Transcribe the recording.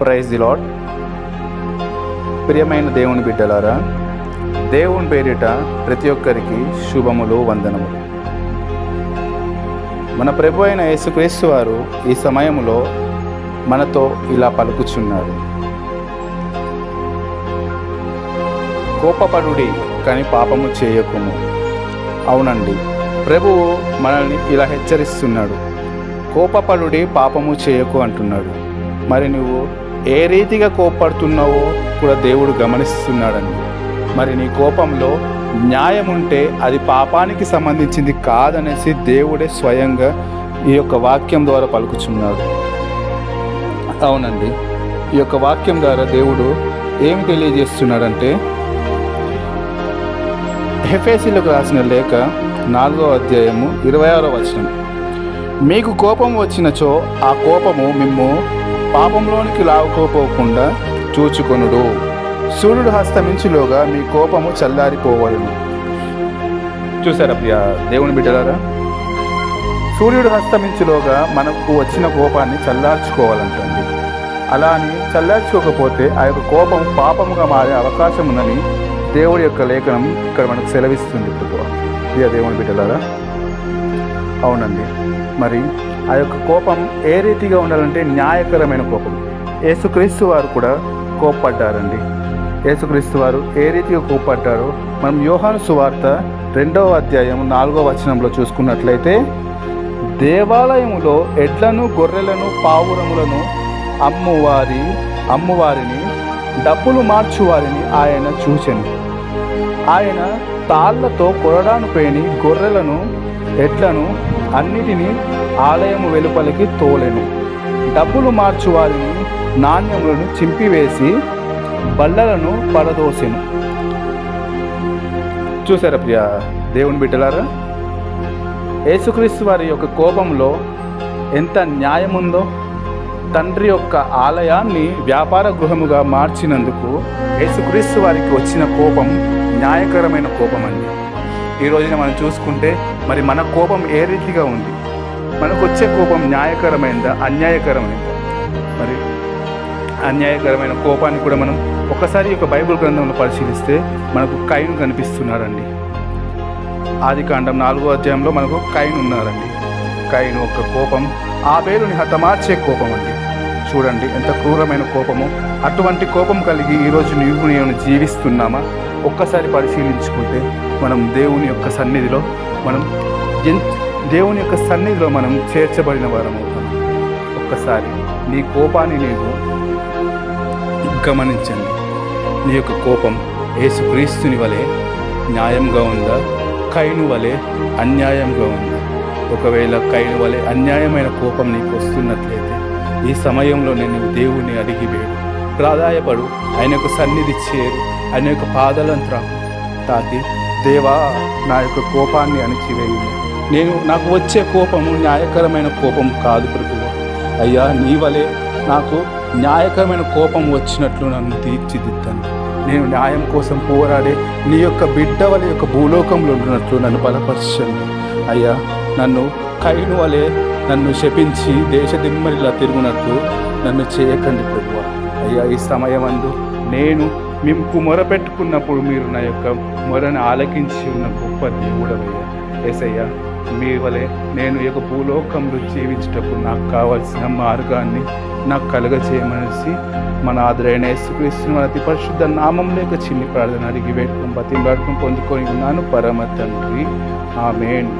Praise the lord. ప్రియమైన దేవుని బిడ్డలారా, దేవుని పేరిట ప్రతి ఒక్కరికి శుభములు, వందనములు. మన ప్రభు అయిన యేసుక్రీస్తు వారు ఈ సమయంలో మనతో ఇలా పలుకుచున్నారు. కోపపడుడి కానీ పాపము చేయకుము. అవునండి, ప్రభువు మనల్ని ఇలా హెచ్చరిస్తున్నాడు. కోపపడుడి, పాపము చేయకు అంటున్నాడు. మరి నువ్వు ఏ రీతిగా కోపడుతున్నావో కూడా దేవుడు గమనిస్తున్నాడండి. మరి నీ కోపంలో న్యాయం ఉంటే అది పాపానికి సంబంధించింది కాదనేసి దేవుడే స్వయంగా ఈ యొక్క వాక్యం ద్వారా పలుకుచున్నాడు. అవునండి, ఈ యొక్క వాక్యం ద్వారా దేవుడు ఏం తెలియజేస్తున్నాడంటే, ఎఫెసీయులకు రాసిన లేఖ 4వ అధ్యాయము 26వ వచనం, మీకు కోపం వచ్చినచో ఆ కోపము మిమ్ము పాపంలోనికి లావుకోపోకుండా చూచుకొనుడు. సూర్యుడు హస్తమించులోగా మీ కోపము చల్లారిపోవలను. చూసారా ప్రియ దేవుని బిడ్డలారా, సూర్యుడు హస్తమించులోగా మనకు వచ్చిన కోపాన్ని చల్లార్చుకోవాలంటండి. అలా అని చల్లార్చుకోకపోతే ఆ యొక్క కోపం పాపముగా మారే అవకాశం ఉందని దేవుడి యొక్క లేఖనం ఇక్కడ మనకు సెలవిస్తుంది. ప్రియ దేవుని బిడ్డలారా, అవునండి, మరి ఆ యొక్క కోపం ఏ రీతిగా ఉండాలంటే న్యాయకరమైన కోపం. యేసుక్రీస్తు వారు కూడా కోప్పడ్డారండి. యేసుక్రీస్తు వారు ఏ రీతిగా కోప్పడ్డారో మనం యోహాను సువార్త 2వ అధ్యాయం 4వ వచనంలో చూసుకున్నట్లయితే, దేవాలయములో ఎడ్లను, గొర్రెలను, పావురములను అమ్మువారిని డబ్బులు మార్చువారిని ఆయన చూచెను. ఆయన తాళ్లతో కొరడాను పేని గొర్రెలను, ఎడ్లను అన్నిటినీ ఆలయము వెలుపలికి తోలెను. డబ్బులు మార్చువారిని నాణ్యములను చింపివేసి బల్లలను పడదోసెను. చూసారా ప్రియ దేవుని బిడ్డలారా, యేసుక్రీస్తు వారి యొక్క కోపంలో ఎంత న్యాయం ఉందో. తండ్రి యొక్క ఆలయాన్ని వ్యాపార గృహముగా మార్చినందుకు యేసుక్రీస్తు వారికి వచ్చిన కోపం న్యాయకరమైన కోపం అండి. ఈ రోజున మనం చూసుకుంటే మరి మన కోపం ఏ రీతిగా ఉంది? మనకు వచ్చే కోపం న్యాయకరమైనదా, అన్యాయకరమైనదా? మరి అన్యాయకరమైన కోపాన్ని కూడా మనం ఒకసారి యొక్క బైబిల్ గ్రంథంలో పరిశీలిస్తే మనకు కయీను కనిపిస్తున్నాడండి. ఆదికాండం 4వ అధ్యాయంలో మనకు కయీను ఉన్నారండి. కయీను యొక్క కోపం ఆబేలుని హతమార్చే కోపం అండి. చూడండి ఎంత క్రూరమైన కోపము. అటువంటి కోపం కలిగి ఈరోజు నేను జీవిస్తున్నామా? ఒక్కసారి పరిశీలించుకుంటే మనం దేవుని యొక్క సన్నిధిలో మనం చేర్చబడిన వారం అవుతాం. ఒక్కసారి నీ కోపాన్ని నీవు గమనించండి. నీ యొక్క కోపం యేసుక్రీస్తుని వలె న్యాయంగా ఉందా, కయీను వలె అన్యాయంగా ఉందా? ఒకవేళ కయీను వలె అన్యాయమైన కోపం నీకు వస్తున్నట్లయితే ఈ సమయంలో నేను దేవుని అడిగి వేడు, ప్రాధాయపడు, ఆయన యొక్క సన్నిధి చేరు, ఆయన యొక్క పాదాలను తాకి, దేవా నా యొక్క కోపాన్ని అణిచివేయు. నాకు వచ్చే కోపము న్యాయకరమైన కోపం కాదు ప్రభువా. అయ్యా, నీ వలె నాకు న్యాయకరమైన కోపం వచ్చినట్లు నన్ను తీర్చిదిద్దాను. నేను న్యాయం కోసం పోరాడే నీ యొక్క బిడ్డ వలె యొక్క భూలోకంలో ఉన్నట్లు నన్ను బలపరచండి. అయ్యా, నన్ను కయీను వలె నన్ను శపించి దేశదిమ్మరిలా తిరుగునట్లు నన్ను చేయకండి ప్రభువా. అయ్యా, ఈ సమయమందు నేను మీకు మొరపెట్టుకున్నప్పుడు మీరు నా యొక్క మొరను ఆలకించి ఉన్న గొప్ప దేవుడవయ్యా. యేసయ్యా, మీ వలె నేను ఈ యొక్క భూలోకంలో జీవించేటప్పుడు నాకు కావాల్సిన మార్గాన్ని నాకు కలుగజేయమనేసి మన ఆదరైన యేసుక్రీస్తుని మన అతి పరిశుద్ధ నామంలో యొక్క చిన్ని ప్రార్థన అడిగి బతిమలాడుకుని పొందుకొని ఉన్నాను పరమ తండ్రి. ఆమేన్.